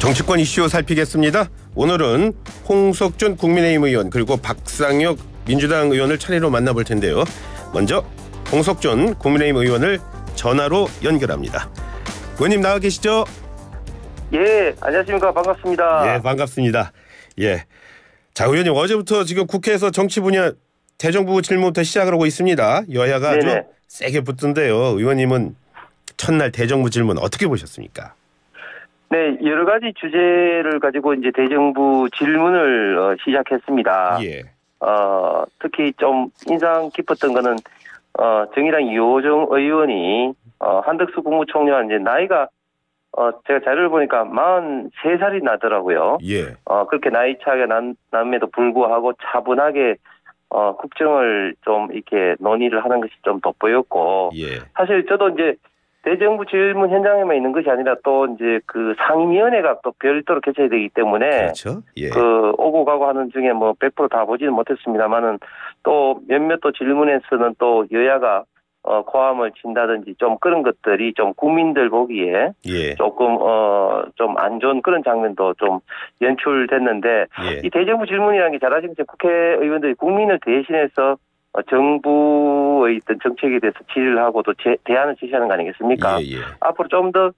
정치권 이슈 살피겠습니다. 오늘은 홍석준 국민의힘 의원 그리고 박상혁 민주당 의원을 차례로 만나볼 텐데요. 먼저 홍석준 국민의힘 의원을 전화로 연결합니다. 의원님 나와 계시죠? 예, 안녕하십니까. 반갑습니다. 예, 반갑습니다. 예, 자 의원님 어제부터 지금 국회에서 정치 분야 대정부 질문부터 시작을 하고 있습니다. 여야가 아주 세게 붙던데요. 의원님은 첫날 대정부 질문 어떻게 보셨습니까? 네, 여러 가지 주제를 가지고 이제 대정부 질문을 시작했습니다. 예. 특히 좀 인상 깊었던 거는 정의당 이호정 의원이 한덕수 국무총리와 이제 나이가 제가 자료를 보니까 43살이 나더라고요. 예. 그렇게 나이 차이가 남에도 불구하고 차분하게 국정을 좀 이렇게 논의를 하는 것이 좀 돋보였고, 예. 사실 저도 이제 대정부 질문 현장에만 있는 것이 아니라 또 이제 그 상임위원회가 또 별도로 개최해야 되기 때문에 그렇죠. 예. 그 오고 가고 하는 중에 뭐 100% 다 보지는 못했습니다만은 또 몇몇 또 질문에서는 또 여야가 고함을 친다든지 좀 그런 것들이 좀 국민들 보기에 예. 조금 좀 안 좋은 그런 장면도 좀 연출됐는데 예. 이 대정부 질문이라는 게 잘 아시겠지만 국회의원들이 국민을 대신해서 정부의 어떤 정책에 대해서 질의를 하고 또 대안을 제시하는 거 아니겠습니까? 예, 예. 앞으로 좀 더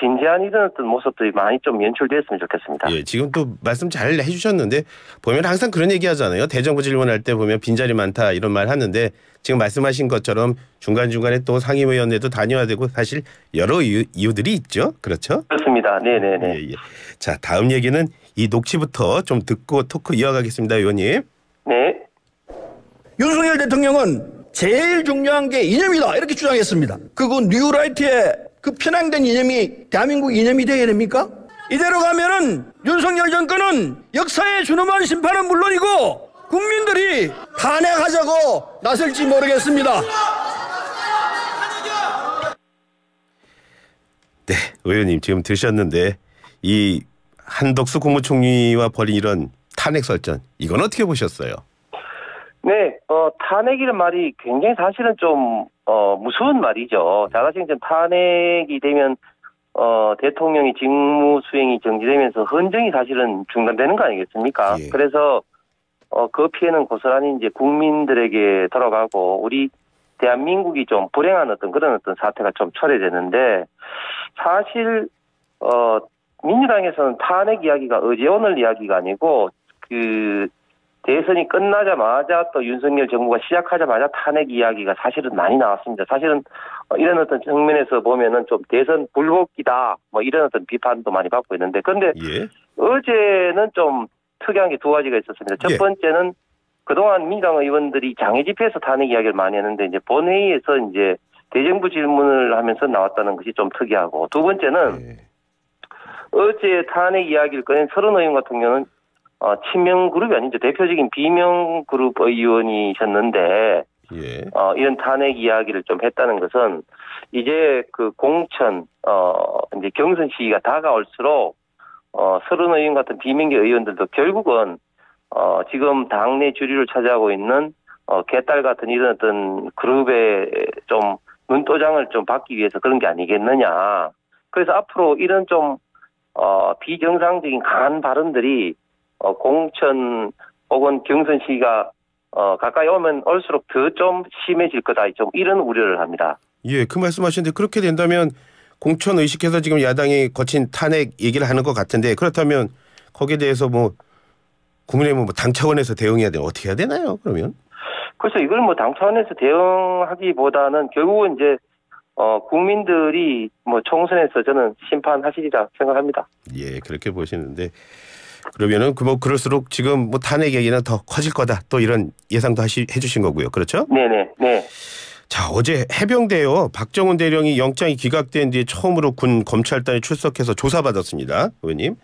진지한 이런 어떤 모습들이 많이 좀 연출됐으면 좋겠습니다. 예, 지금 또 말씀 잘 해주셨는데 보면 항상 그런 얘기 하잖아요. 대정부 질문할 때 보면 빈자리 많다 이런 말 하는데 지금 말씀하신 것처럼 중간중간에 또 상임위원회도 다녀야 되고 사실 여러 이유들이 있죠. 그렇죠? 그렇습니다. 네네네. 예, 예. 자, 다음 얘기는 이 녹취부터 좀 듣고 토크 이어가겠습니다. 의원님. 네. 윤석열 대통령은 제일 중요한 게 이념이다 이렇게 주장했습니다. 그거 뉴라이트의 그 편향된 이념이 대한민국 이념이 되어야 됩니까? 이대로 가면은 윤석열 정권은 역사에 준엄한 심판은 물론이고 국민들이 탄핵하자고 나설지 모르겠습니다. 네, 의원님 지금 드셨는데 이 한덕수 국무총리와 벌인 이런 탄핵 설전 이건 어떻게 보셨어요? 네, 탄핵이라는 말이 굉장히 사실은 좀, 무서운 말이죠. 잘 아시겠지만 탄핵이 되면, 대통령이 직무 수행이 정지되면서 헌정이 사실은 중단되는 거 아니겠습니까? 예. 그래서, 그 피해는 고스란히 이제 국민들에게 돌아가고, 우리 대한민국이 좀 불행한 그런 사태가 좀 초래되는데, 사실, 민주당에서는 탄핵 이야기가 어제 오늘 이야기가 아니고, 대선이 끝나자마자 또 윤석열 정부가 시작하자마자 탄핵 이야기가 사실은 많이 나왔습니다. 사실은 이런 어떤 측면에서 보면은 좀 대선 불복이다 뭐 이런 어떤 비판도 많이 받고 있는데 그런데 예. 어제는 좀 특이한 게 두 가지가 있었습니다. 첫 번째는 그동안 민주당 의원들이 장애 집회에서 탄핵 이야기를 많이 했는데 이제 본회의에서 이제 대정부 질문을 하면서 나왔다는 것이 좀 특이하고 두 번째는 어제 탄핵 이야기를 꺼낸 서른 의원 같은 경우는 친명 그룹이 아니죠. 대표적인 비명 그룹 의원이셨는데, 예. 이런 탄핵 이야기를 좀 했다는 것은, 이제 그 공천, 이제 경선 시기가 다가올수록, 서른 의원 같은 비명계 의원들도 결국은, 지금 당내 주류를 차지하고 있는, 개딸 같은 이런 어떤 그룹의 좀 눈도장을 좀 받기 위해서 그런 게 아니겠느냐. 그래서 앞으로 이런 좀, 비정상적인 강한 발언들이 공천 혹은 경선 시기가 가까이 오면 올수록 더 좀 심해질 거다. 좀 이런 우려를 합니다. 예, 그 말씀하시는데 그렇게 된다면 공천 의식해서 지금 야당이 거친 탄핵 얘기를 하는 것 같은데 그렇다면 거기에 대해서 뭐 국민의힘은 뭐 당 차원에서 대응해야 돼 어떻게 해야 되나요? 그러면? 그래서 이걸 뭐 당 차원에서 대응하기보다는 결국은 이제 국민들이 뭐 총선에서 저는 심판하시리라 생각합니다. 예, 그렇게 보시는데. 그러면은 뭐 그럴수록 지금 뭐 탄핵 얘기는 더 커질 거다. 또 이런 예상도 해주신 거고요. 그렇죠? 네네. 네. 자 어제 해병대요. 박정훈 대령이 영장이 기각된 뒤에 처음으로 군 검찰단에 출석해서 조사받았습니다. 의원님.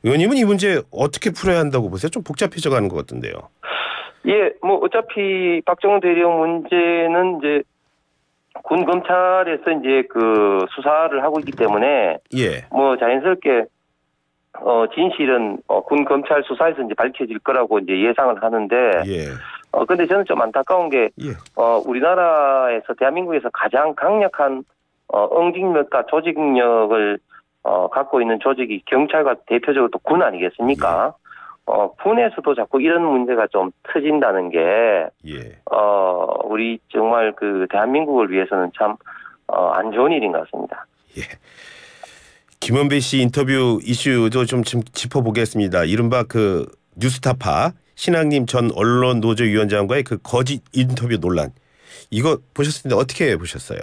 의원님은 이 문제 어떻게 풀어야 한다고 보세요? 좀 복잡해져 가는 것 같은데요. 예, 뭐 어차피 박정훈 대령 문제는 이제 군 검찰에서 이제 그 수사를 하고 있기 때문에 예. 뭐 자연스럽게 진실은 군 검찰 수사에서 이제 밝혀질 거라고 이제 예상을 하는데, 예. 근데 저는 좀 안타까운 게, 예. 우리나라에서 대한민국에서 가장 강력한 응징력과 조직력을 갖고 있는 조직이 경찰과 대표적으로 또 군 아니겠습니까? 군에서도 자꾸 이런 문제가 좀 터진다는 게, 우리 정말 그 대한민국을 위해서는 참, 안 좋은 일인 것 같습니다. 예. 김원배 씨 인터뷰 이슈도 좀 짚어보겠습니다. 이른바 그 뉴스타파 신학님 전 언론노조위원장과의 그 거짓 인터뷰 논란. 이거 보셨을 때 어떻게 보셨어요?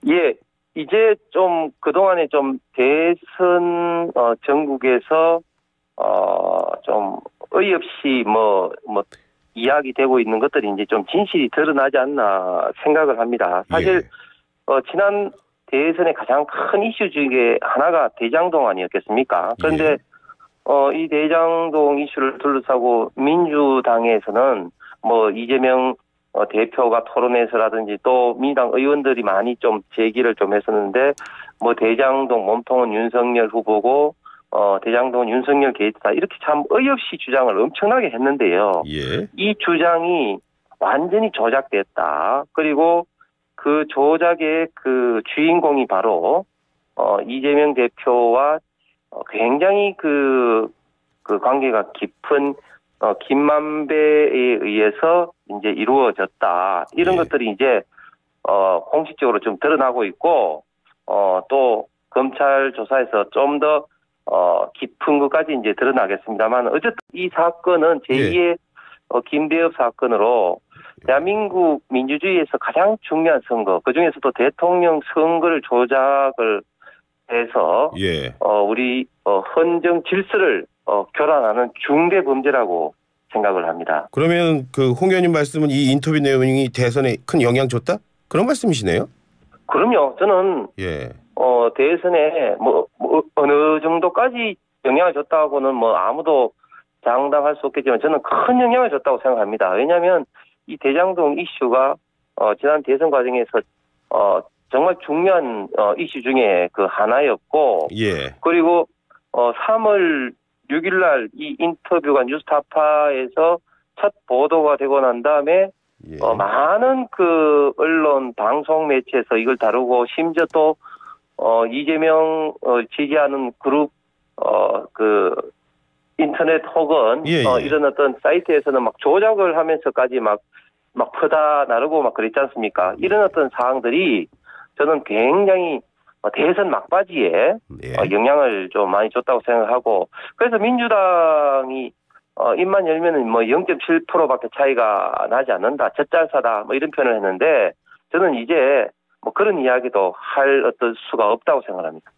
예, 이제 좀 그동안에 좀 대선 전국에서 좀 어이없이 이야기되고 있는 것들이 이제 좀 진실이 드러나지 않나 생각을 합니다. 사실 지난 대선의 가장 큰 이슈 중에 하나가 대장동 아니었겠습니까? 그런데 이 대장동 이슈를 둘러싸고 민주당에서는 이재명 대표가 토론에서라든지 또 민주당 의원들이 많이 좀 제기를 좀 했었는데 대장동 몸통은 윤석열 후보고 대장동은 윤석열 게이트다 이렇게 참 어이없이 주장을 엄청나게 했는데요. 이 주장이 완전히 조작됐다. 그리고 그 조작의 그 주인공이 바로 이재명 대표와 굉장히 그 관계가 깊은 김만배에 의해서 이제 이루어졌다. 이런 것들이 이제 공식적으로 좀 드러나고 있고 또 검찰 조사에서 좀 더 깊은 것까지 이제 드러나겠습니다만 어쨌든 이 사건은 제2의 김대엽 사건으로 대한민국 민주주의에서 가장 중요한 선거, 그중에서도 대통령 선거를 조작을 해서 우리 헌정 질서를 교란하는 중대 범죄라고 생각을 합니다. 그러면 그 홍 의원님 말씀은 이 인터뷰 내용이 대선에 큰 영향 줬다? 그런 말씀이시네요? 그럼요. 저는 대선에 어느 정도까지 영향을 줬다고는 아무도 장담할 수 없겠지만 저는 큰 영향을 줬다고 생각합니다. 왜냐하면 이 대장동 이슈가 지난 대선 과정에서 정말 중요한 이슈 중에 그 하나였고 그리고 3월 6일 날 이 인터뷰가 뉴스타파에서 첫 보도가 되고 난 다음에 많은 그 언론 방송 매체에서 이걸 다루고 심지어 또 이재명 지지하는 그룹 그 인터넷 혹은 이런 어떤 사이트에서는 막 조작을 하면서까지 막 퍼다 나르고 막 그랬지 않습니까? 이런 어떤 사항들이 저는 굉장히 대선 막바지에 영향을 좀 많이 줬다고 생각하고 그래서 민주당이 입만 열면은 0.7%밖에 차이가 나지 않는다. 젖잘사다. 이런 표현을 했는데 저는 이제 그런 이야기도 할 어떤 수가 없다고 생각합니다.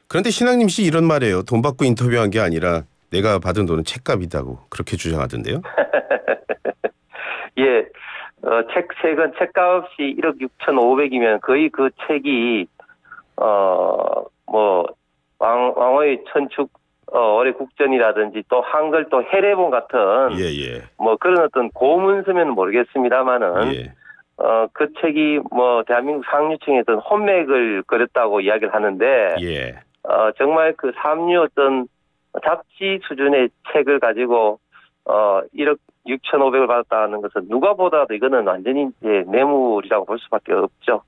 그런데 신학님 씨 이런 말이에요. 돈 받고 인터뷰한 게 아니라 내가 받은 돈은 책값이다고 그렇게 주장하던데요. 예. 책은 책값이 1억 6,500이면 거의 그 책이 왕호의 천축 어뢰 국전이라든지 또 한글 또 해례본 같은 그런 어떤 고문서면 모르겠습니다만은 그 책이 대한민국 상류층의 어떤 혼맥을 그렸다고 이야기를 하는데 정말 그 삼류 어떤 잡지 수준의 책을 가지고 1억 6,500을 받았다는 것은 누가 보더라도 이거는 완전히 이제 뇌물이라고 볼 수밖에 없죠.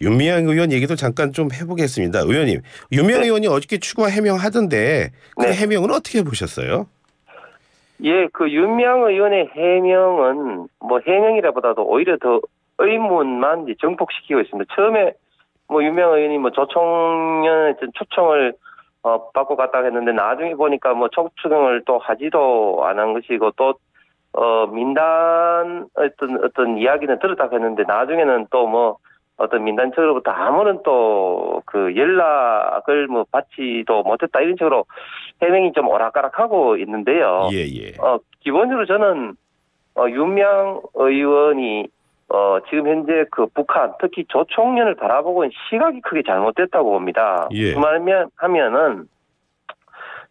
윤미향 의원 얘기도 잠깐 좀 해보겠습니다. 의원님, 윤미향 의원이 어저께 추가 해명하던데 그 해명은 어떻게 보셨어요? 그 윤미향 의원의 해명은 해명이라보다도 오히려 더 의문만 이제 정폭시키고 있습니다. 처음에 윤미향 의원이 조총련의 초청을 받고 갔다고 했는데 나중에 보니까 초청을 또 하지도 않은 것이고 또 민단 어떤 이야기는 들었다고 했는데 나중에는 또 어떤 민단 측으로부터 아무런 또 그 연락을 받지도 못했다 이런 식으로 해명이 좀 오락가락하고 있는데요. 기본적으로 저는 윤미향 의원이 지금 현재 그 북한 특히 조총련을 바라보고 있는 시각이 크게 잘못됐다고 봅니다. 무슨 말이냐 하면은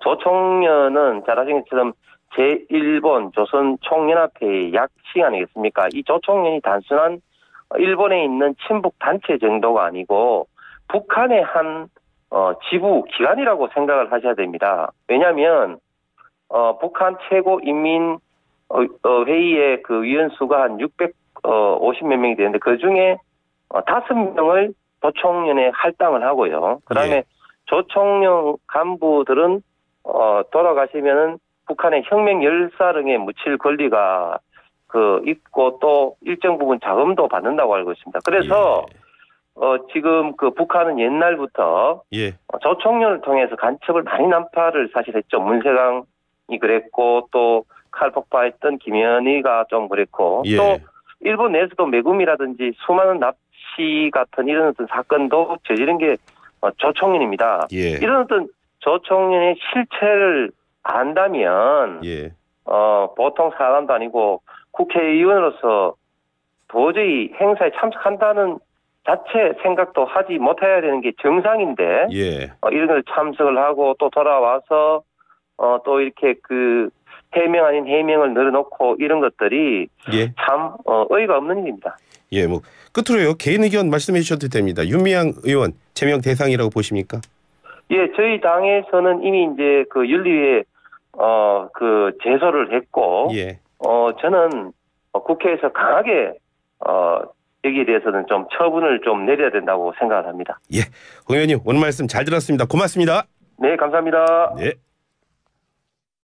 조총련은 잘 아시는 것처럼 제1본 조선 총연합회의 약칭 아니겠습니까? 이 조총련이 단순한 일본에 있는 친북 단체 정도가 아니고 북한의 한 지부 기관이라고 생각을 하셔야 됩니다. 왜냐하면 북한 최고 인민 회의의 그 위원수가 한 650몇 명이 되는데 그 중에 5명을 조총련에 할당을 하고요. 그다음에 조총련 간부들은 돌아가시면은 북한의 혁명 열사령에 묻힐 권리가 있고 또 일정 부분 자금도 받는다고 알고 있습니다. 그래서 지금 북한은 옛날부터 조총련을 통해서 간첩을 많이 난파를 사실 했죠. 문세강이 그랬고 또 칼폭파했던 김현희가 좀 그랬고 또 일본 내에서도 매금이라든지 수많은 납치 같은 이런 어떤 사건도 저지른 게 조총련입니다. 이런 어떤 조총련의 실체를 안다면 보통 사람도 아니고 국회의원으로서 도저히 행사에 참석한다는 자체 생각도 하지 못해야 되는 게 정상인데 이런 걸 참석을 하고 또 돌아와서 또 이렇게 해명 아닌 해명을 늘어놓고 이런 것들이 참 어이가 없는 일입니다. 뭐 끝으로요. 개인 의견 말씀해 주셔도 됩니다. 윤미향 의원 제명 대상이라고 보십니까? 저희 당에서는 이미 이제 윤리위에 제소를 했고 저는 국회에서 강하게 여기에 대해서는 좀 처분을 좀 내려야 된다고 생각을 합니다. 홍 의원님 오늘 말씀 잘 들었습니다. 고맙습니다. 네, 감사합니다. 네.